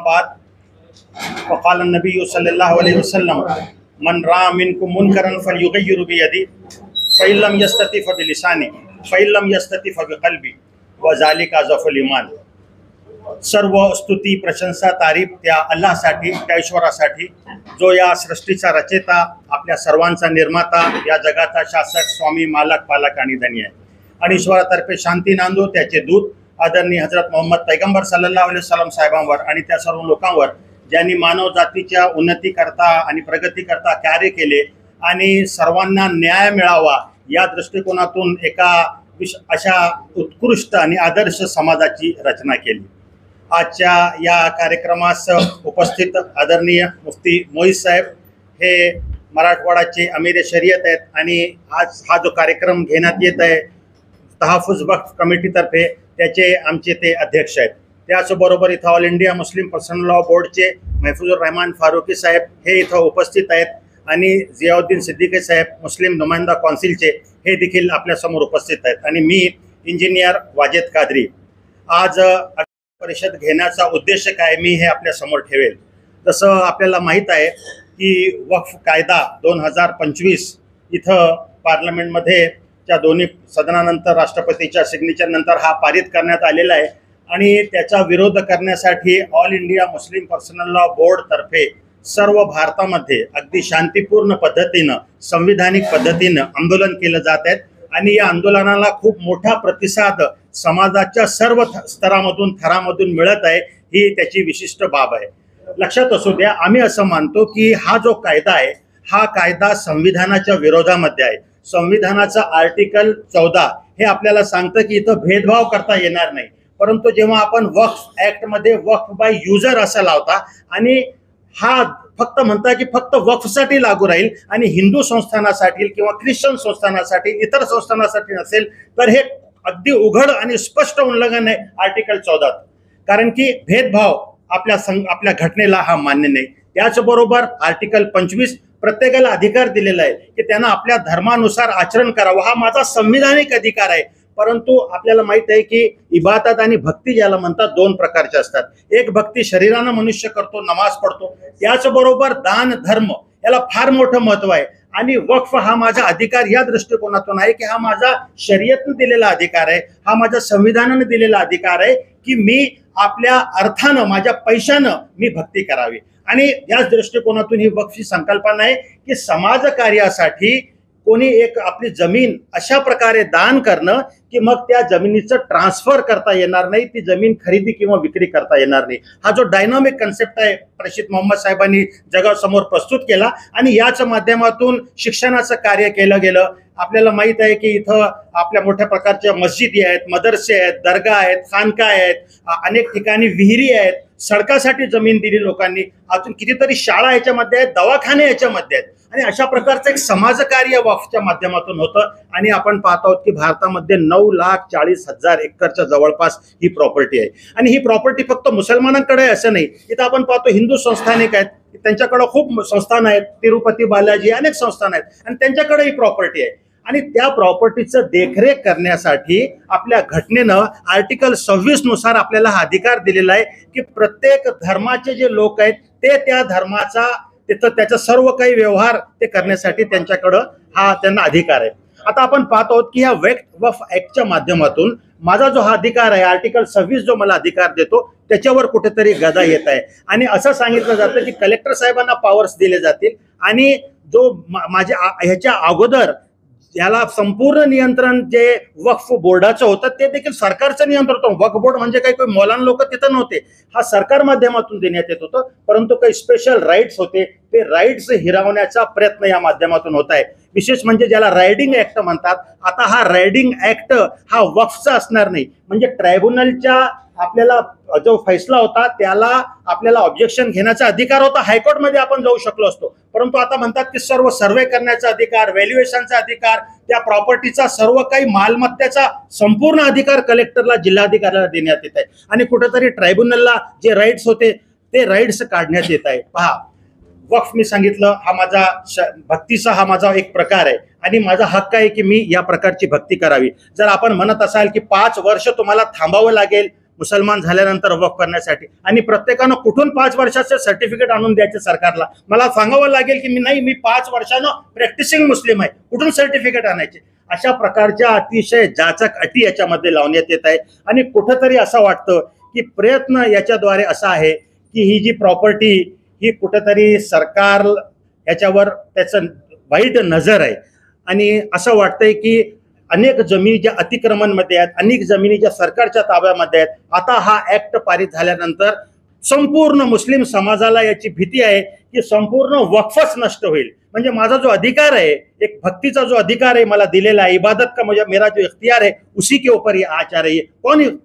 बाद वक़ाल नबी सल्लल्लाहु अलैहि वसल्लम मन रा मिनकुम मुनकरन फलयुगय्यिरु बियदी फ़इन लम यस्तति फ़बिलिसानी फ़इन लम यस्तति फ़बिक़ल्बी व ज़ालिका ज़फ़ुल ईमान। सर्व स्तुती प्रशंसा तारीफ त्या अल्लाहसाठी, त्या ईश्वरासाठी जो या सृष्टीचा रचेता, आपल्या सर्वांचा निर्माता, या जगाचा शासक, स्वामी, मालक, पालक आणि धनी आहे। आणि ईश्वरातर्फे शांती नांदो त्याचे दूत आदरणीय हजरत मोहम्मद पैगंबर सल्लल्लाहु अलैहि वसल्लम साहेबांवर आणि त्या सर्व लोकांवर ज्यांनी मानव जातीच्या उन्नती करता आणि प्रगती करता कार्य केले आणि सर्वांना न्याय मिळावा या दृष्टिकोनातून एका अशा उत्कृष्ट आणि आदर्श समाजाची रचना केली। आजच्या या कार्यक्रमास उपस्थित आदरणीय मुफ्ती मोईज साहेब हे मराठवाड्याचे अमीर शरीयत आहेत आणि आज हा जो कार्यक्रम घेण्यात येत आहे तहफुज वक्फ कमिटीतर्फे त्याचे आमचे ते अध्यक्ष आहेत। त्याचबरोबर इथं All India Muslim Personal Law बोर्डचे महफूजुर रहमान फारुकी साहेब हे इथं उपस्थित आहेत आणि जियाउद्दीन सिद्दीकी साहेब मुस्लिम नुमाइंदा कौन्सिलचे हे देखील आपल्यासमोर उपस्थित आहेत आणि मी इंजिनियर वाजेद कादरी। आज परिषद घेण्याचा उद्देश काय मी हे आपल्या समोर ठेवेल। जसं आपल्याला माहीत आहे की वक्फ कायदा 2025 इथं पार्लमेंटमध्ये त्या दोन्ही सदनानंतर राष्ट्रपतीच्या सिग्नेचर नंतर हा पारित करण्यात आलेला आहे आणि त्याचा विरोध करण्यासाठी all India Muslim Personal Law board तर्फे सर्व भारतामध्ये अगदी शांतिपूर्ण पद्धतीनं, संविधानिक पद्धतीनं आंदोलन केलं जात आहे आणि या आंदोलनाला खूप मोठा प्रतिसाद समाजाच्या सर्व स्तरामधून, थरामधून मिळत आहे। ही त्याची विशिष्ट बाब आहे। लक्षात असू द्या, आम्ही असं मानतो की हा जो कायदा आहे हा कायदा संविधानाच्या विरोधामध्ये आहे। संविधानाचा आर्टिकल 14 हे आपल्याला सांगतं की इथं भेदभाव करता येणार नाही, परंतु जेव्हा आपण वक्फ ऍक्ट मध्ये वक्फ बाय युजर असं लावता आणि हा फक्त म्हणता की फक्त वक्फसाठी लागू राहील आणि हिंदू संस्थानासाठी किंवा ख्रिश्चन संस्थानासाठी, इतर संस्थानासाठी नसेल, तर हे अगदी उघड आणि स्पष्ट उल्लंघन आहे आर्टिकल 14। कारण की भेदभाव आपल्या घटनेला हा मान्य नाही। त्याचबरोबर आर्टिकल 25 प्रत्येकाला अधिकार दिलेला आहे की त्यांना आपल्या धर्मानुसार आचरण करावं, हा माझा संविधानिक अधिकार आहे। परंतु आपल्याला माहित आहे की इबादत आणि भक्ती ज्याला म्हणतात दोन प्रकारचे असतात। एक भक्ती शरीरानं मनुष्य करतो, नमाज पडतो, त्याचबरोबर दान धर्म याला फार मोठं महत्व आहे आणि वक्फ हा माझा अधिकार या दृष्टिकोनातून आहे की हा माझा शरीयतने दिलेला अधिकार आहे, हा माझ्या संविधानाने दिलेला अधिकार आहे की मी आपल्या अर्थानं, माझ्या पैशानं मी भक्ती करावी। आणि याच दृष्टिकोनातून ही वक्फची संकल्पना आहे की समाज कार्यासाठी कोणी एक आपली जमीन अशा प्रकारे दान करणं की मग त्या जमिनीचं ट्रान्सफर करता येणार नाही, ती जमीन खरेदी किंवा विक्री करता येणार नाही। हा जो डायनामिक कन्सेप्ट आहे रशीद मोहम्मद साहेबांनी जगासमोर प्रस्तुत केला आणि याच माध्यमातून शिक्षणाचं कार्य केलं गेलं। आपल्याला माहित आहे की इथं आपल्या मोठ्या प्रकारच्या मस्जिदी आहेत, मदरसे आहेत, दर्गा आहेत, खानका आहेत, अनेक ठिकाणी विहिरी आहेत, सडकासाठी जमीन दिली लोकांनी, अजून कितीतरी शाळा याच्यामध्ये आहेत, दवाखाने याच्यामध्ये आहेत आणि अशा प्रकारचं एक समाजकार्य वक्फच्या माध्यमातून होतं। आणि आपण पाहत आहोत की भारतामध्ये 9,40,000 एकरच्या जवळपास ही प्रॉपर्टी आहे आणि ही प्रॉपर्टी फक्त मुसलमानांकडे आहे असं नाही, इथं आपण पाहतो हिंदू संस्थानिक आहेत, त्यांच्याकडे खूप संस्थान आहेत, तिरुपती बालाजी अनेक संस्थान आहेत आणि त्यांच्याकडे ही प्रॉपर्टी आहे आणि त्या प्रॉपर्टीचं देखरेख करण्यासाठी आपल्या घटनेनं आर्टिकल 26 नुसार आपल्याला हा अधिकार दिलेला आहे की प्रत्येक धर्माचे जे लोक आहेत ते त्या धर्माचा तिथं त्याचा सर्व काही व्यवहार ते करण्यासाठी त्यांच्याकडं हा त्यांना अधिकार आहे। आता आपण पाहत आहोत की ह्या वक्फ ऍक्टच्या माध्यमातून माझा जो हा अधिकार आहे आर्टिकल 26 जो मला अधिकार देतो त्याच्यावर कुठेतरी गदा येत आहे आणि असं सांगितलं जातं की कलेक्टर साहेबांना पॉवर्स दिले जातील आणि जो माझ्या ह्याच्या अगोदर याला संपूर्ण नियंत्रण जे वक्फ बोर्डाचं होतं ते देखील सरकारचं नियंत्रण होतं। वक्फ बोर्ड म्हणजे काही मौलाना लोक तिथं नव्हते, हा सरकार माध्यमातून देण्यात येत होतं, परंतु काही स्पेशल राईट्स होते, ते राईट्स हिरावण्याचा प्रयत्न या माध्यमातून होत आहे। विशेष म्हणजे ज्याला रायडिंग ऍक्ट म्हणतात, आता हा रायडिंग ऍक्ट हा वक्फचा असणार नाही, म्हणजे ट्रायब्युनलच्या आपल्याला जो फैसला होता त्याला आपल्याला ऑब्जेक्शन घेण्याचा अधिकार होता, हायकोर्टमध्ये आपण जाऊ शकलो असतो, परंतु आता म्हणतात की सर्व सर्वे करण्याचा अधिकार, व्हॅल्युएशनचा अधिकार, त्या प्रॉपर्टीचा सर्व काही मालमत्तेचा संपूर्ण अधिकार कलेक्टरला, जिल्हाधिकाऱ्याला देण्यात येत आहे आणि कुठेतरी ट्रायब्युनलला जे राईट्स होते ते राईट्स काढण्यात येत आहे। पहा, वक्फ मी सांगितलं हा माझा भक्तीचा हा माझा एक प्रकार आहे आणि माझा हक्क आहे की मी या प्रकारची भक्ती करावी। जर आपण म्हणत असाल की 5 वर्ष तुम्हाला थांबावं लागेल, मुसलमान झाल्यानंतर वक्फ करण्यासाठी, आणि प्रत्येकानं कुठून 5 वर्षाचं सर्टिफिकेट आणून द्यायचे सरकारला? मला सांगावं लागेल की मी 5 वर्षानं प्रॅक्टिसिंग मुस्लिम आहे, कुठून सर्टिफिकेट आणायचे? अशा प्रकारच्या अतिशय जाचक अटी याच्यामध्ये लावण्यात येत आहे. आणि कुठंतरी असं वाटतं की प्रयत्न याच्याद्वारे असा आहे की ही जी प्रॉपर्टी ही कुठंतरी सरकार याच्यावर त्याचं वाईट नजर आहे. आणि असं वाटतंय की अनेक जमिनी ज्या अतिक्रमणमध्ये आहेत, अनेक जमिनी ज्या सरकारच्या ताब्यामध्ये आहेत, आता हा ऍक्ट पारित झाल्यानंतर संपूर्ण मुस्लिम समाजाला याची भीती आहे की संपूर्ण वक्फच नष्ट होईल. म्हणजे माझा जो अधिकार आहे, एक भक्तीचा जो अधिकार है मला दिलेला है, इबादत का मुझे मेरा जो इख्तियार है उसी के ऊपर ये आ जा रही है.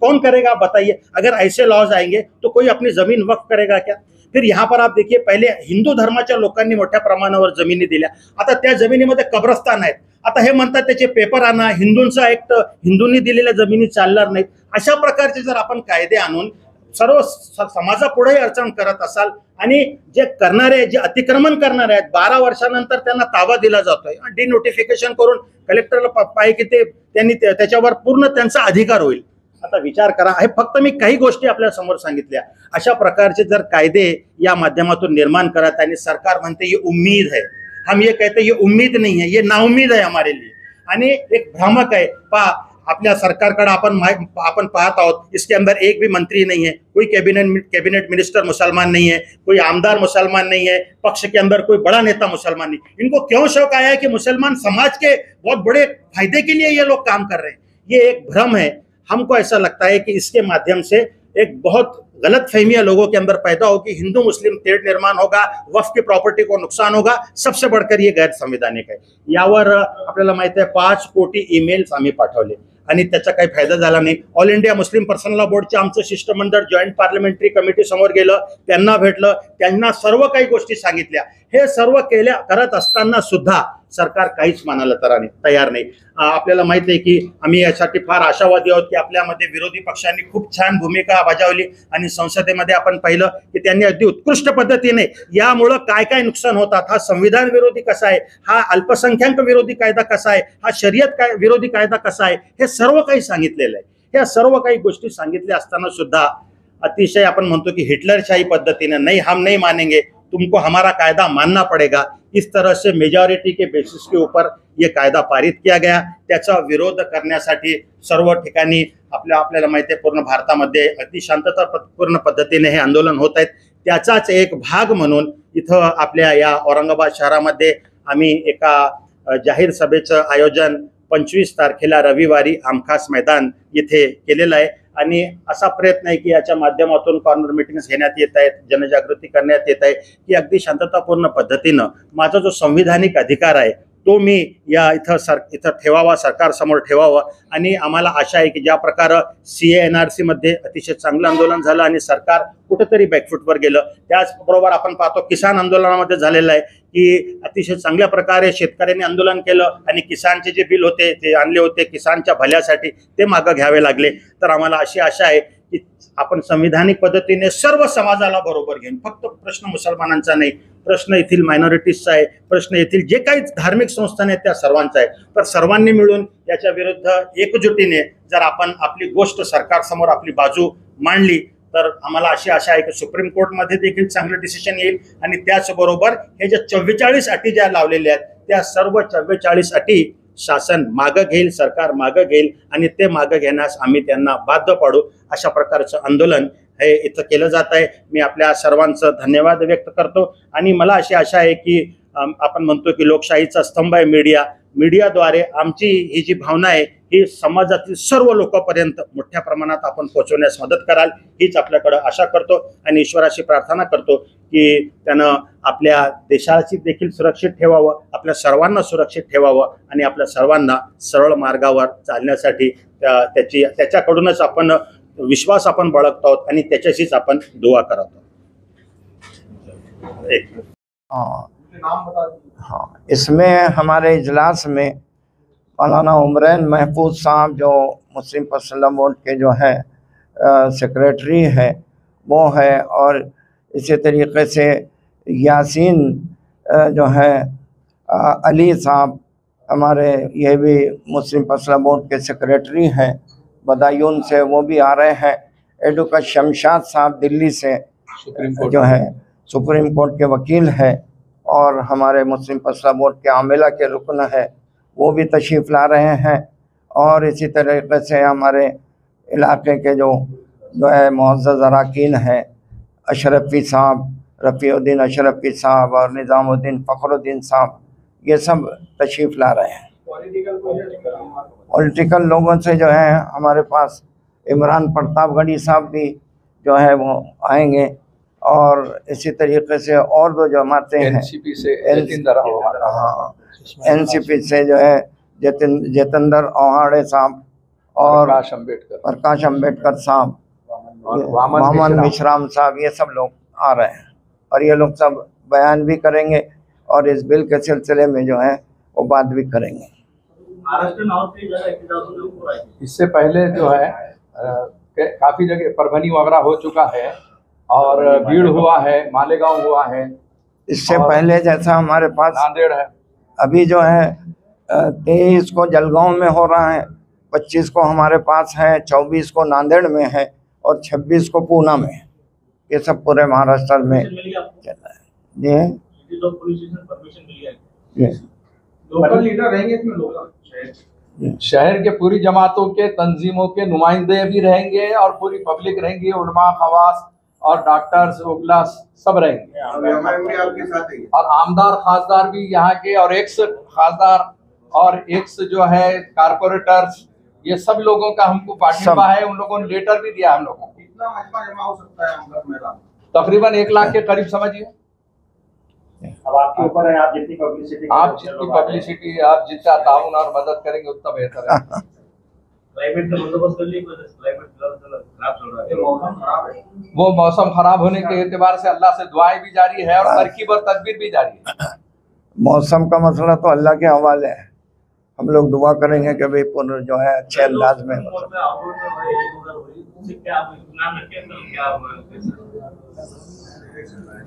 कौन करेगा बताइए? अगर ऐसे लॉज आएंगे तो कोई अपनी जमीन वक्फ करेगा क्या? फिर यहाँ पर आप देखिए, पहिले हिंदू धर्माच्या लोकांनी मोठ्या प्रमाणावर जमिनी दिल्या, आता त्या जमिनीमध्ये कब्रस्तान आहेत. आता हे म्हणतात त्याचे पेपर आणा, हिंदूंचा ऍक्ट, हिंदूंनी दिलेल्या जमिनी चालणार नाहीत. अशा प्रकारचे जर आपण कायदे आणून सर्व समाजापुढे अडचण करत असाल, आणि जे करणारे, जे अतिक्रमण करणारे आहेत 12 वर्षानंतर त्यांना ताबा दिला जातोय, डिनोटिफिकेशन करून कलेक्टरला पाहिजे की त्यांनी त्याच्यावर पूर्ण त्यांचा अधिकार होईल. आता विचार करा, हे फक्त मी काही गोष्टी आपल्या समोर सांगितल्या. अशा प्रकारचे जर कायदे या माध्यमातून निर्माण करत आणि सरकार म्हणते ये उम्मीद है, हम ये कहते ये उम्मीद नहीं है, ये नाउम्मीद है हमारे लिए, आणि एक भ्रामक आहे. आपल्या सरकारकडे आपण पाहत आहोत, इसके अंदर एक भी मंत्री नहीं है, कोई कैबिनेट मिनिस्टर मुसलमान नहीं है, कोई आमदार मुसलमान नहीं है, पक्ष के अंदर कोई बड़ा नेता मुसलमान नहीं. इनको क्यों शौक आया है कि मुसलमान समाज के बहुत बड़े फायदे के लिए ये लोग काम कर रहे हैं? ये एक भ्रम है. हमको ऐसा लगता है कि इसके माध्यम से एक बहुत गलत फहमियां लोगों के अंदर पैदा होगी, हिंदू मुस्लिम तेढ निर्माण होगा, वक्फ की प्रॉपर्टी को नुकसान होगा. सबसे बढ़कर ये गैर संविधानिक आहे. यावर आपल्याला माहिती आहे 5 कोटी ईमेल्स आम्ही पाठवले आणि त्याचा काही फायदा झाला नाही. All India Muslim Personal Law बोर्डचे आमचं शिष्टमंडळ जॉईंट पार्लमेंटरी कमिटी समोर गेलं, त्यांना भेटलं, त्यांना सर्व काही गोष्टी सांगितल्या. हे सर्व करत असताना सुद्धा सरकार काहीच मानायला तयार नाही. आपल्याला माहिती आहे की आम्ही यासाठी फार आशावादी आहोत की आपल्यामध्ये विरोधी पक्षांनी खूप छान भूमिका बजावली आणि संसदेमध्ये आपण पाहिलं की त्यांनी अगदी उत्कृष्ट पद्धतीने यामुळं काय काय नुकसान होतात, हा संविधान विरोधी कसा आहे, हा अल्पसंख्याक विरोधी कायदा कसा आहे, हा शरीयत विरोधी कायदा कसा आहे, हे सर्व काही सांगितलेलं आहे. या सर्व काही गोष्टी सांगितल्या असताना सुद्धा अतिशय आपण म्हणतो की हिटलरशाही पद्धतीने नहीं हम नहीं मानेंगे, तुमको हमारा कायदा मानना पड़ेगा, इस तरह से मेजॉरिटी के बेसिस के ऊपर ये कायदा पारित किया गया. त्याचा विरोध करण्यासाठी सर्व ठिकाणी आपल्याला माहिती आहे पूर्ण भारतामध्ये अति शांततापूर्ण पद्धतीने हे आंदोलन होत आहेत. त्याचाच एक भाग म्हणून इथं आपल्या या औरंगाबाद शहरामध्ये आम्ही एका जाहीर सभेचं आयोजन 25 तारखेला रविवारी आमखास मैदान येथे केलेलं आहे. आणि असा प्रयत्न आहे की याच्या माध्यमातून कॉर्नर मीटिंग्स घेण्यात येत आहेत, जनजागृती करण्यात येत आहे की अगदी शांततापूर्ण पद्धतीनं माझा जो संविधानिक अधिकार आहे तो मी इथं ठेवावा, सरकारसमोर ठेवावा. आणि आम्हाला आशा आहे की ज्या प्रकारे CA-NRC मध्ये अतिशय चांगलं आंदोलन झालं आणि सरकार कुठेतरी बॅकफूटवर गेलं, त्याचबरोबर आपण पाहतो किसान आंदोलनामध्ये झालेलं आहे की अतिशय चांगल्या प्रकारे शेतकऱ्यांनी आंदोलन केलं आणि किसानचे जे बिल होते ते आणले होते किसानच्या भल्यासाठी, ते मागं घ्यावे लागले. तर आम्हाला अशी आशा आहे की आपण संविधानिक पद्धतीने सर्व समाजाला बरोबर घेऊन, फक्त प्रश्न मुसलमानांचा नाही, प्रश्न येथील मायनॉरिटीजचा आहे, प्रश्न येथील जे काही धार्मिक संस्था आहेत त्या सर्वांचा आहे. तर सर्वांनी मिळून याच्या विरुद्ध एकजुटीने जर आपण आपली गोष्ट सरकारसमोर आपली बाजू मांडली तर आम्हाला अशी आशा आहे की सुप्रीम कोर्टमध्ये देखील चांगलं डिसिजन येईल. आणि त्याचबरोबर हे जे 44 अटी ज्या लावलेल्या आहेत त्या सर्व 44 अटी शासन मागं घेईल, सरकार मागं घेईल आणि ते मागं घेण्यास आम्ही त्यांना बाध्य पाडू. अशा प्रकारचं आंदोलन हे इथं केलं जात आहे. मी आपल्या सर्वांचं धन्यवाद व्यक्त करतो. आणि मला अशी आशा आहे की आपण म्हणतो की लोकशाहीचा स्तंभ आहे मीडियाद्वारे आमची ही जी भावना आहे ही समाजातील सर्व लोकांपर्यंत मोठ्या प्रमाणात आपण पोहोचवण्यास मदत कराल, हीच आपल्याकडे आशा करतो. आणि ईश्वराशी प्रार्थना करतो की त्यानं आपल्या देशाची देखील सुरक्षित ठेवावं, आपल्या सर्वांना सुरक्षित ठेवावं आणि आपल्या सर्वांना सरळ मार्गावर चालण्यासाठी त्याच्याकडूनच आपण विश्वास आपण बाळगतो आहोत आणि त्याच्याशीच आपण दुआ करतो. हाँ, इसमें हमारे इजलास में मौलाना उमरैन महफूज साहब जो मुस्लिम पर्सनल लॉ बोर्ड के जो है सेक्रेटरी है वो है, और इसी तरीके से यासीन जो है अली साहब हमारे ये भी मुस्लिम पर्सनल लॉ बोर्ड के सेक्रेटरी हैं, बदायूं से, वो भी आ रहे हैं. एडवोकेट शमशाद साहब दिल्ली से जो है सुप्रीम कोर्ट के वकील है और हमारे मुस्लिम फैसला बोर्ड के आमिला के रुकन है, वो भी तशरीफ़ ला रहे हैं। और इसी तरीके से हमारे इलाके के जो है मुअज़्ज़ज़ अरकान हैं, अशरफी साहब, रफ़ीउद्दीन अशरफी साहब और निज़ामुद्दीन फ़खरुद्दीन साहब, ये सब तशरीफ़ ला रहे हैं। पॉलिटिकल लोगों से जो है हमारे पास इमरान प्रतापगढ़ी साहब भी जो है वो आएंगे और इसी तरीके से और दो जमातें हैं एनसीपी से हाँ, एनसीपी से जो है जतेंद्र ओहाड़े साहब और प्रकाश अम्बेडकर साहब, वामन मिश्राम साहब, ये सब लोग आ रहे हैं और ये लोग सब बयान भी करेंगे और इस बिल के सिलसिले में जो है वो बात भी करेंगे। इससे पहले जो है काफी जगह परभनी वगैरह हो चुका है और भीड़ हुआ है, मालेगांव हुआ है। इससे पहले जैसा हमारे पास नांदेड़ है, अभी जो है 23 को जलगांव में हो रहा है, 25 को हमारे पास है, 24 को नांदेड़ में है और 26 को पूना में है। ये सब पूरे महाराष्ट्र में चल रहा है। जी लोकल लीडर रहेंगे इसमें, लोकल शहर के पूरी जमातों के तंजीमों के नुमाइंदे भी रहेंगे और पूरी पब्लिक रहेंगी, उलमा, खवास और डॉक्टर्स वगैरह सब रहेंगे आपके साथ ही। और आमदार खासदार भी यहाँ के और एक्स खासदार और एक्स जो है कारपोरेटर्स, ये सब लोगों का हमको पार्टिसिपा है। उन लोगों ने लेटर भी दिया हम लोगों को। कितना मजमा जमा हो सकता है? तकरीबन 1 लाख के करीब समझिए। अब आपके ऊपर है, आप जितनी पब्लिसिटी आप जितना ताउन और मदद करेंगे उतना बेहतर है। क्लाइमेट का बंदोबस्त कर लीजिए, क्लाइमेट खराब चल रहा है, मौसम खराब है। वो मौसम खराब होने के एतबार से अल्लाह से दुआएं भी जारी है और तरकीब और तदबीर भी जारी है। मौसम का मसला तो अल्लाह के हवाले है, हम लोग दुआ करेंगे कि भाई पुनः जो है अच्छे अंदाज में।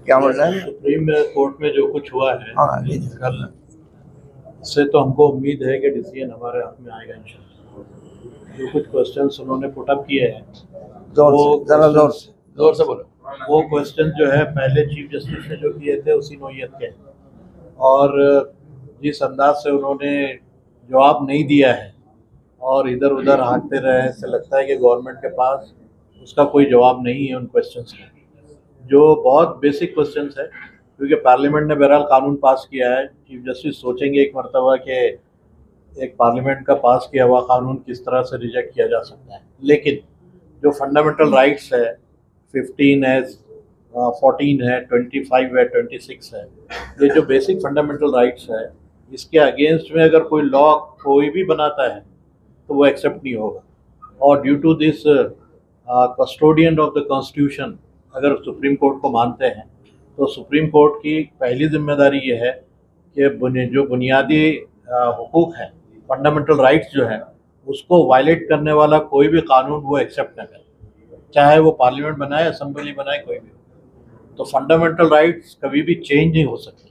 क्या मतलब सुप्रीम कोर्ट में जो कुछ हुआ है, हाँ, इससे तो हमको उम्मीद है कि डिसीजन हमारे हाथ में आएगा इंशाल्लाह। जो कुछ क्वेश्चंस उन्होंने पुटअप किए हैं, जोर से बोलो। वो क्वेश्चन जो है पहले चीफ जस्टिस ने जो किए थे उसी नौयत के, और जिस अंदाज से उन्होंने जवाब नहीं दिया है और इधर उधर हाँकते रहे, ऐसे लगता है कि गवर्नमेंट के पास उसका कोई जवाब नहीं है उन क्वेश्चंस का, जो बहुत बेसिक क्वेश्चंस है। क्योंकि पार्लियामेंट ने बहरहाल कानून पास किया है, चीफ जस्टिस सोचेंगे एक मरतबा कि एक पार्लियामेंट का पास किया हुआ कानून किस तरह से रिजेक्ट किया जा सकता है। लेकिन जो फंडामेंटल राइट्स है, 15 है, 14 है, 25 है, 26 है, ये जो बेसिक फंडामेंटल राइट्स है, इसके अगेंस्ट में अगर कोई लॉ कोई भी बनाता है तो वो एक्सेप्ट नहीं होगा। और due to this custodian of the constitution अगर सुप्रीम कोर्ट को मानते हैं तो सुप्रीम कोर्ट की पहली जिम्मेदारी ये है कि जो बुनियादी हुकूक हैं, फंडामेंटल राइट्स जो हैं, उसको वायलेट करने वाला कोई भी कानून वो एक्सेप्ट न करे, चाहे वो पार्लियामेंट बनाए, असेंबली बनाए, कोई भी। तो फंडामेंटल राइट्स कभी भी चेंज नहीं हो सकते,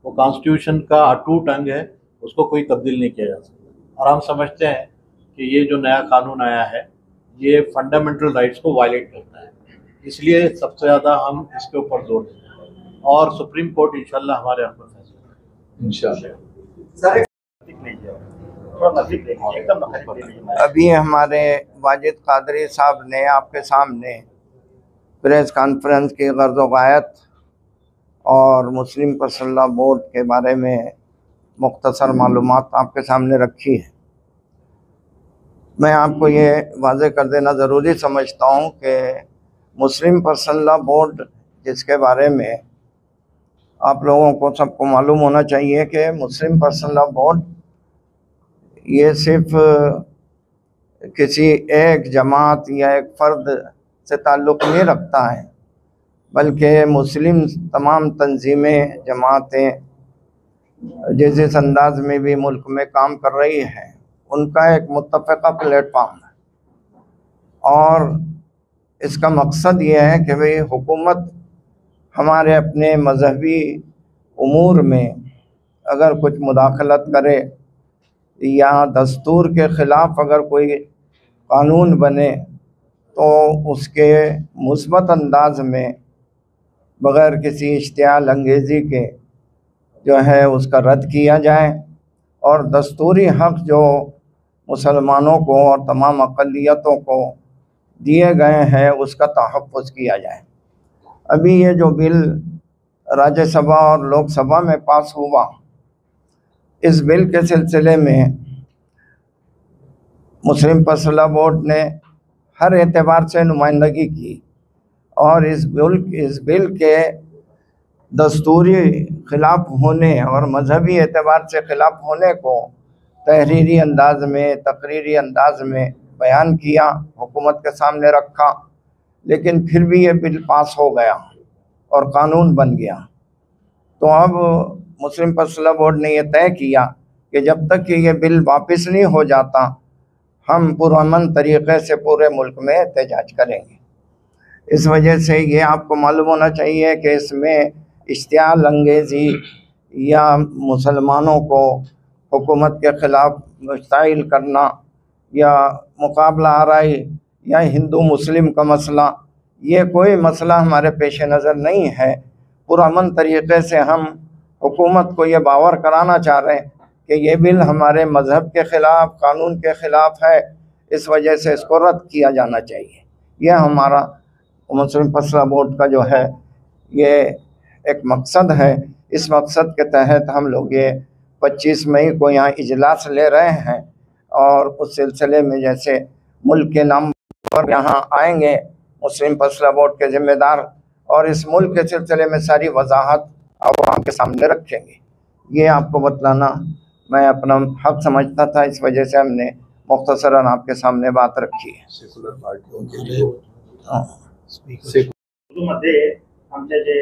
वो कॉन्स्टिट्यूशन का अटूट अंग है, उसको कोई तब्दील नहीं किया जा सकता। और हम समझते हैं कि ये जो नया कानून आया है ये फंडामेंटल राइट्स को वायलेट करता है, इसलिए सबसे ज़्यादा हम इसके ऊपर जोर देते हैं और सुप्रीम कोर्ट इंशाल्लाह हमारे हक में फैसला इंशाल्लाह। अभी हमारे वाजिद कादरी साहब ने आपके सामने प्रेस कॉन्फ्रेंस की गर्ज़ ग़ायत और मुस्लिम फैसला बोर्ड के बारे में मुख्तसर मालूमात आपके सामने रखी है। मैं आपको ये वाज़ेह कर देना ज़रूरी समझता हूँ कि मुस्लिम फैसला बोर्ड, जिसके बारे में आप लोगों को सबको मालूम होना चाहिए कि मुस्लिम फैसला बोर्ड ये सिर्फ किसी एक जमात या एक फ़र्द से ताल्लुक़ नहीं रखता है, बल्कि मुस्लिम तमाम तंजीमें, जमातें जिस अंदाज में भी मुल्क में काम कर रही हैं, उनका एक मुत्तफ़क़ा प्लेटफार्म है। और इसका मकसद ये है कि भाई हुकूमत हमारे अपने मजहबी उमूर में अगर कुछ मुदाखलत करे या दस्तूर के ख़िलाफ़ अगर कोई कानून बने तो उसके मुस्बत अंदाज में बग़ैर किसी इश्तियाल अंगेज़ी के जो है उसका रद्द किया जाए और दस्तूरी हक़ जो मुसलमानों को और तमाम अक़लियतों को दिए गए हैं उसका तहफ़्फ़ुज़ किया जाए। अभी ये जो बिल राज्यसभा और लोकसभा में पास हुआ, इस बिल के सिलसिले में मुस्लिम पर्सनल बोर्ड ने हर एतबार से नुमाइंदगी की और इस बिल के दस्तूरी ख़िलाफ़ होने और मजहबी एतबार से ख़िलाफ़ होने को तहरीरी अंदाज में, तकरीरी अंदाज में बयान किया, हुकूमत के सामने रखा, लेकिन फिर भी ये बिल पास हो गया और कानून बन गया। तो अब मुस्लिम पर्सनल बोर्ड ने यह तय किया कि जब तक कि ये बिल वापस नहीं हो जाता हम पुरअमन तरीक़े से पूरे मुल्क में एहतजाज करेंगे। इस वजह से ये आपको मालूम होना चाहिए कि इसमें इश्तियाल अंगेज़ी या मुसलमानों को हुकूमत के ख़िलाफ़ मुश्ताइल करना या मुकाबला आराई या हिंदू मुस्लिम का मसला, ये कोई मसला हमारे पेश नज़र नहीं है। पुरअमन तरीक़े से हम हुकूमत को ये बावर कराना चाह रहे हैं कि ये बिल हमारे मज़हब के ख़िलाफ़, कानून के ख़िलाफ़ है, इस वजह से इसको रद्द किया जाना चाहिए। यह हमारा मुस्लिम पर्सनल बोर्ड का जो है ये एक मकसद है। इस मकसद के तहत हम लोग ये 25 मई को यहाँ इजलास ले रहे हैं और उस सिलसिले में जैसे मुल्क के नाम पर यहाँ आएंगे मुस्लिम पर्सनल बोर्ड के ज़िम्मेदार और इस मुल्क के सिलसिले में सारी वजाहत आवाम के सामने रखेंगे। ये आपको बतलाना मैं अपना हक समझता था, इस वजह से हमने मुख्तसरन आपके सामने बात रखी है। सेकुलर पार्टियों के लिए मध्ये आमच्या जे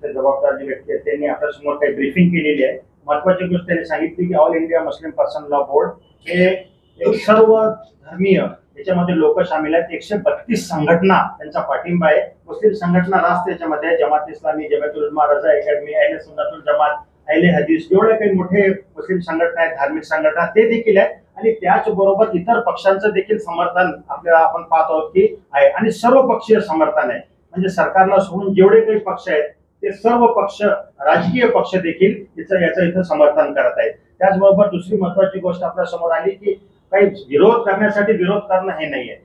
जबाबदार जे व्यक्ती आहेत त्यांनी आपल्यासमोर काही ब्रीफिंग केलेली आहे। महत्त्वाची गोष्ट त्यांनी सांगितली की All India Muslim Personal Law Board हे एक सर्व धर्मीय याच्यामध्ये लोक सामील आहेत। 132 संघटना त्यांचा पाठिंबा आहे। मुस्लिम संघटना राष्ट्र याच्यामध्ये जमात इस्लामी, जमातुल उलमा, रजा अकॅडमी, अहले सुन्नतुल जमात, अहले हदीस, जेवढे काही मोठे मुस्लिम संघटना आहेत, धार्मिक संघटना ते देखील आहेत आणि त्याचबरोबर इतर पक्षांचं देखील समर्थन आपल्याला आपण पाहत आहोत की आहे आणि सर्व पक्षीय समर्थन आहे। म्हणजे सरकारला सोडून जेवढे काही पक्ष आहेत ते सर्व पक्ष, राजकीय पक्ष देखील याचं इथं समर्थन करत आहेत। त्याचबरोबर दुसरी महत्त्वाची गोष्ट आपल्या समोर आली की काही विरोध करण्यासाठी विरोध करणं हे नाहीये,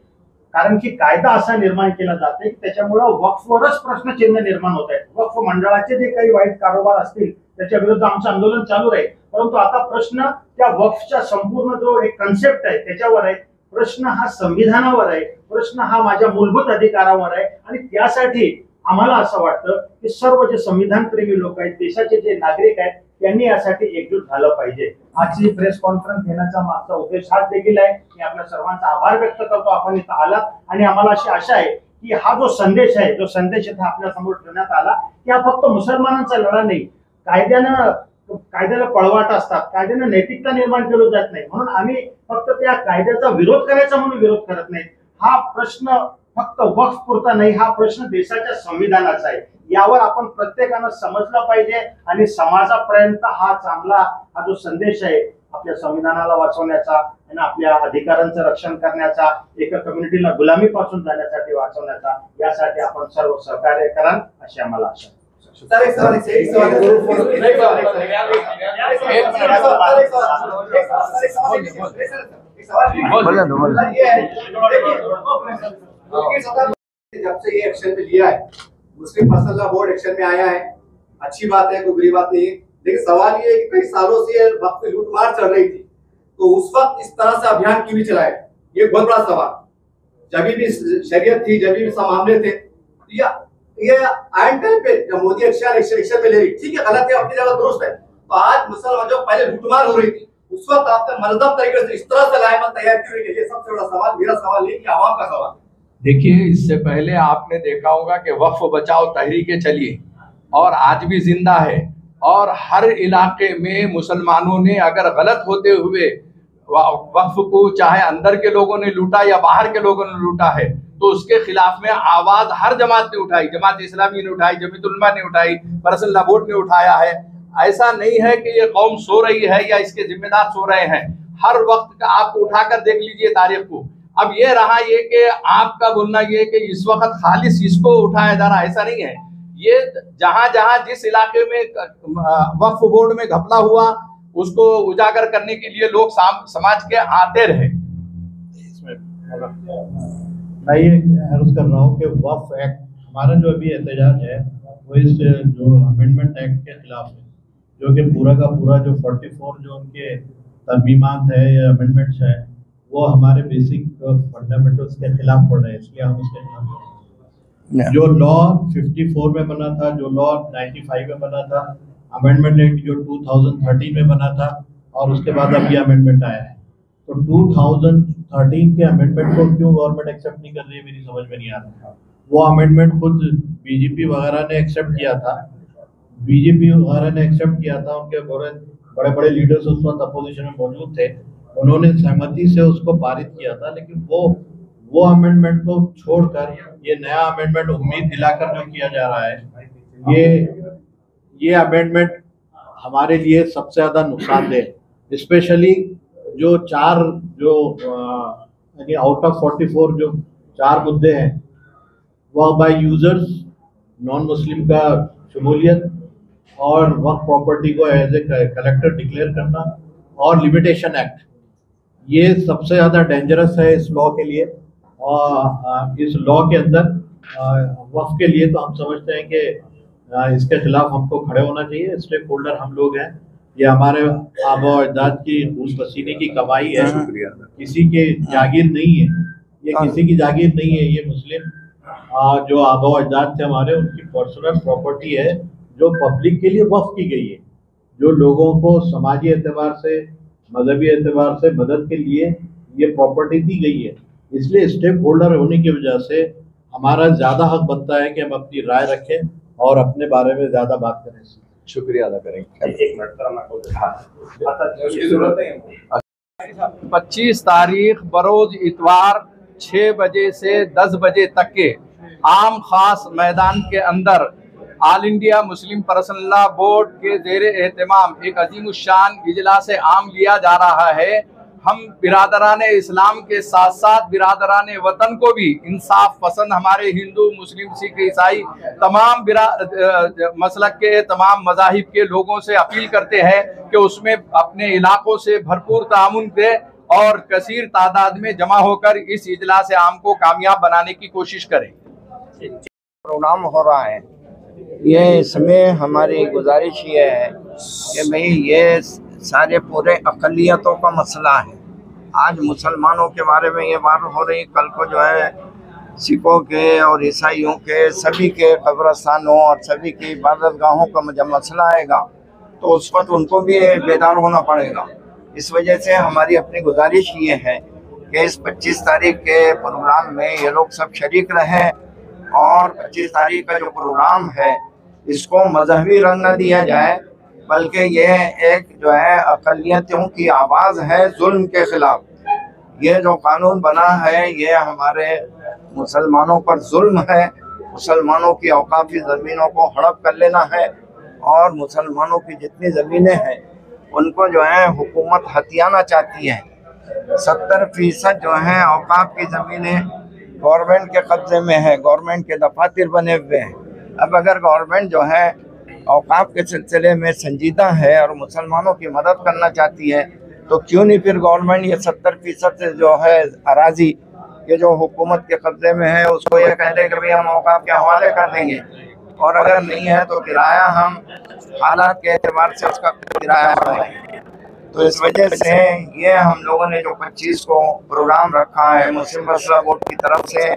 कारण की कायदा असा निर्माण केला जाते की त्याच्यामुळे वक्फवरच प्रश्नचिन्ह निर्माण होत आहेत। वक्फ मंडळाचे जे काही वाईट कारोबार असतील त्याच्या विरुद्ध आमचं आंदोलन चालू आहे, परंतु आता प्रश्न त्या वक्फच्या संपूर्ण जो एक कन्सेप्ट आहे त्याच्यावर आहे। प्रश्न हा संविधानावर आहे, प्रश्न हा माझ्या मूलभूत अधिकारावर आहे आणि त्यासाठी आम्हाला असं वाटतं की सर्व जे संविधानप्रेमी लोक आहेत, देशाचे जे नागरिक आहेत, त्यांनी यासाठी एकजूट झालं पाहिजे। आजची प्रेस कॉन्फरन्स घेण्याचा मागचा उद्देश हाच देखील आहे। मी आपल्या सर्वांचा आभार व्यक्त करतो, आपण इथं आलात आणि आम्हाला अशी आशा आहे की हा जो संदेश आहे, जो संदेश इथं आपल्या समोर ठेवण्यात आला की हा फक्त मुसलमानांचा लढा नाही, कायद्याला पळवाट असतात, कायद्याने नैतिकता निर्माण केली जात नाही, म्हणून आम्ही फक्त त्या कायद्याचा विरोध करायचा म्हणून विरोध करत नाही। हा प्रश्न फक्त वक्फ पुरता नाही, हा प्रश्न देशाच्या संविधानाचा आहे। यावर आपण प्रत्येकानं समजलं पाहिजे आणि समाजापर्यंत हा चांगला हा जो संदेश आहे आपल्या संविधानाला वाचवण्याचा आणि आपल्या अधिकारांचं रक्षण करण्याचा, एका कम्युनिटीला गुलामीपासून जाण्यासाठी वाचवण्याचा, यासाठी आपण सर्व सहकार्य कराल अशी आम्हाला आशा आहे। जब से ये एक्शन में लिया है, मुस्लिम पर्सनल लॉ बोर्ड एक्शन में आया है, अच्छी बात है, कोई बुरी बात नहीं है। लेकिन सवाल ये है कि कई सालों से वक्त पे लूटमार चल रही थी, तो उस वक्त इस तरह से अभियान क्यों नहीं चलाया? ये बहुत बड़ा सवाल। जब भी शरीयत थी, जब भी सब मामले थे, ये आइन टाइम पे जब मोदी एक्शन में ले रही, ठीक है, गलत है, अपनी जगह दुरुस्त है। तो आज मुसलमान जो पहले लूटमार हो रही थी, उस वक्त आपने मनज़म तरीके से इस तरह से लाएमन तैयार क्यों नहीं किया? सबसे बड़ा सवाल, मेरा सवाल नहीं कि आवाम का सवाल। देखिए, इससे पहले आपने देखा होगा कि वक्फ बचाओ तहरीकें चली और आज भी जिंदा है, और हर इलाके में मुसलमानों ने अगर गलत होते हुए वक्फ को चाहे अंदर के लोगों ने लूटा या बाहर के लोगों ने लूटा है, तो उसके खिलाफ में आवाज हर जमात ने उठाई, जमात इस्लामी ने उठाई, जमातुल उलमा ने उठाई, पर्सनल लॉ बोर्ड ने उठाया है। ऐसा नहीं है कि ये कौम सो रही है या इसके जिम्मेदार सो रहे हैं। हर वक्त का आप उठाकर देख लीजिए तारीख को, अब ये रहा ये कि आपका बोलना ये कि इस वक्त खालिस इसको उठाया जा रहा, ऐसा नहीं है। ये जहां जहां जिस इलाके में वक्फ बोर्ड में घपला हुआ उसको उजागर करने के लिए लोग समाज के आते रहे। इसमें मैं ये अर्ज कर रहा हूँ कि वक्फ एक्ट हमारा जो अभी एहतजाज है वो इस जो अमेंडमेंट एक्ट के खिलाफ है, जो कि पूरा का पूरा जो 44 जो उनके तरमीमात है या अमेंडमेंट्स है वो हमारे बेसिक फंडामेंटल्स के खिलाफ पड़ रहे हैं, इसलिए हम उसके खिलाफ। जो लॉ 54 में बना था, जो लॉ 95 में बना था, अमेंडमेंट एक्ट जो 2013 में बना था और उसके बाद अब ये अमेंडमेंट आया है, तो 2013 के अमेंडमेंट को क्यों गवर्नमेंट एक्सेप्ट नहीं कर रही है, मेरी समझ में नहीं आ रहा। वो अमेंडमेंट खुद बीजेपी वगैरह ने एक्सेप्ट किया था, बीजेपी वगैरह ने एक्सेप्ट किया था, उनके बड़े बड़े लीडर्स उस वक्त अपोजिशन में मौजूद थे, उन्होंने सहमति से उसको पारित किया था। लेकिन वो अमेंडमेंट को छोड़कर ये नया अमेंडमेंट उम्मीद दिलाकर जो किया जा रहा है, ये अमेंडमेंट हमारे लिए सबसे ज़्यादा नुकसानदेह, स्पेशली जो चार जो यानी आउट ऑफ 44 जो 4 मुद्दे हैं, वह बाय यूजर्स, नॉन मुस्लिम का शमूलियत और वक्फ प्रॉपर्टी को एज ए कलेक्टर डिक्लेयर करना और लिमिटेशन एक्ट, ये सबसे ज़्यादा डेंजरस है इस लॉ के लिए। और इस लॉ के अंदर वक्फ के लिए तो हम समझते हैं कि इसके खिलाफ हमको खड़े होना चाहिए। स्टेक होल्डर हम लोग हैं, ये हमारे आबा अजदाद की खून पसीने की कमाई है, किसी के जागीर नहीं है, ये किसी की जागीर नहीं है, ये मुस्लिम जो आबा अजदाद थे हमारे, उनकी पर्सनल प्रॉपर्टी है जो पब्लिक के लिए वक्फ की गई है, जो लोगों को समाजी एतबार से, मजहबी एतबार से मदद के लिए ये प्रॉपर्टी दी गई है। इसलिए स्टेक होल्डर होने की वजह से हमारा ज़्यादा हक बनता है कि हम अपनी राय रखें और अपने बारे में ज़्यादा बात करें। शुक्रिया अदा करेंगे। 25 तारीख बरोज इतवार 6 बजे से 10 बजे तक के आम खास मैदान के अंदर all India Muslim Personal Law board के ज़ेरे एहतमाम एक अजीमुशान इजलास आम लिया जा रहा है। हम बिरादरान इस्लाम के साथ साथ बिरादरान वतन को भी इंसाफ पसंद हमारे हिंदू, मुस्लिम, सिख, ईसाई तमाम मसलक के तमाम मज़ाहिब के लोगों से अपील करते हैं कि उसमें अपने इलाकों से भरपूर तामुन दे और कसीर तादाद में जमा होकर इस इजलास आम को कामयाब बनाने की कोशिश करें। प्रोग्राम हो रहा है, ये इसमें हमारी गुजारिश ये है कि भाई ये सारे पूरे अक़लियतों का मसला है। आज मुसलमानों के बारे में ये बात हो रही, कल को जो है सिखों के और ईसाइयों के सभी के कब्रस्तानों और सभी की इबादतगाहों का जब मसला आएगा तो उस वक्त उनको भी बेदार होना पड़ेगा। इस वजह से हमारी अपनी गुजारिश ये है कि इस 25 तारीख के प्रोग्राम में ये लोग सब शरीक रहें और 25 तारीख का जो प्रोग्राम है इसको मजहबी रंग न दिया जाए, बल्कि ये एक जो है अक़लियतों की आवाज़ है जुल्म के खिलाफ। ये जो कानून बना है ये हमारे मुसलमानों पर जुल्म है, मुसलमानों की औकाफी ज़मीनों को हड़प कर लेना है और मुसलमानों की जितनी ज़मीनें हैं उनको जो है हुकूमत हथियाना चाहती है। 70% जो है औकाफ की ज़मीनें गवर्नमेंट के कब्ज़े में है, गवर्नमेंट के दफातर बने हुए हैं। अब अगर गवर्नमेंट जो है औकाफ के सिलसिले में संजीदा है और मुसलमानों की मदद करना चाहती है तो क्यों नहीं फिर गवर्नमेंट ये 70% जो है अराजी ये जो हुकूमत के कब्ज़े में है उसको ये कह दे कि भाई हम औकाफ के हवाले कर देंगे, और अगर नहीं है तो किराया हम हालात के एतबार से उसका किराया बढ़ाएंगे। तो इस वजह से ये हम लोगों ने जो 25 को प्रोग्राम रखा है मुस्लिम पर्सनल बोर्ड की तरफ से,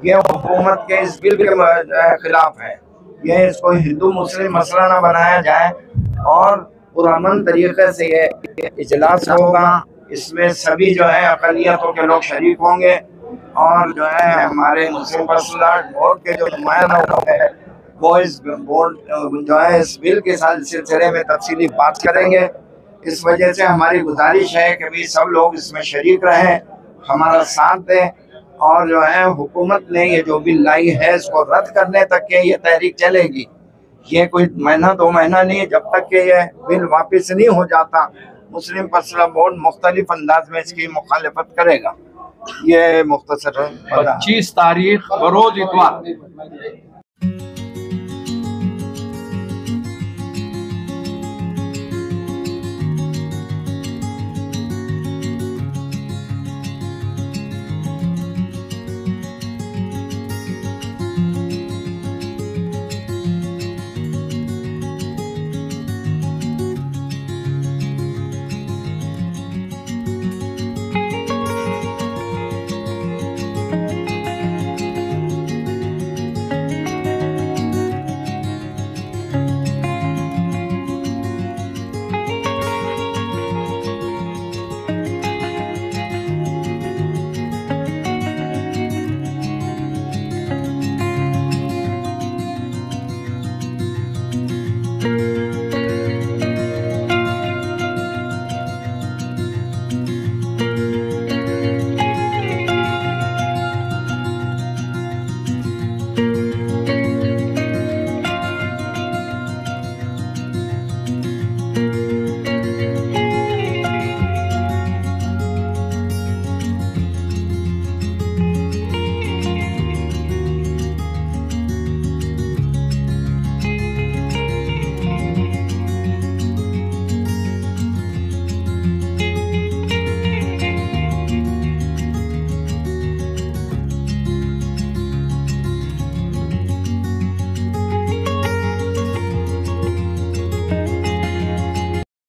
ये हुकूमत के इस बिल के खिलाफ है। ये इसको हिंदू मुस्लिम मसला ना बनाया जाए और पुरअमन तरीके से ये इजलास होगा। इसमें सभी जो है अक़लियतों के लोग शरीक होंगे और जो है हमारे मुस्लिम पर्सनल बोर्ड के जो नुमाइंदा है वो इस बोर्ड जो है इस बिल के सिलसिले में तफसीली बात करेंगे। इस वजह से हमारी गुजारिश है कि भी सब लोग इसमें शरीक रहें, हमारा साथ दें और जो है हुकूमत ने ये जो बिल लाई है इसको रद्द करने तक के ये तहरीक चलेगी। ये कोई महीना 2 महीना नहीं, जब तक के ये बिल वापस नहीं हो जाता मुस्लिम पर्सनल बोर्ड मुख्तलिफ अंदाज में इसकी मुखालिफत करेगा। ये मुख्तसरन पता है। 25 तारीख बरोज इतवार।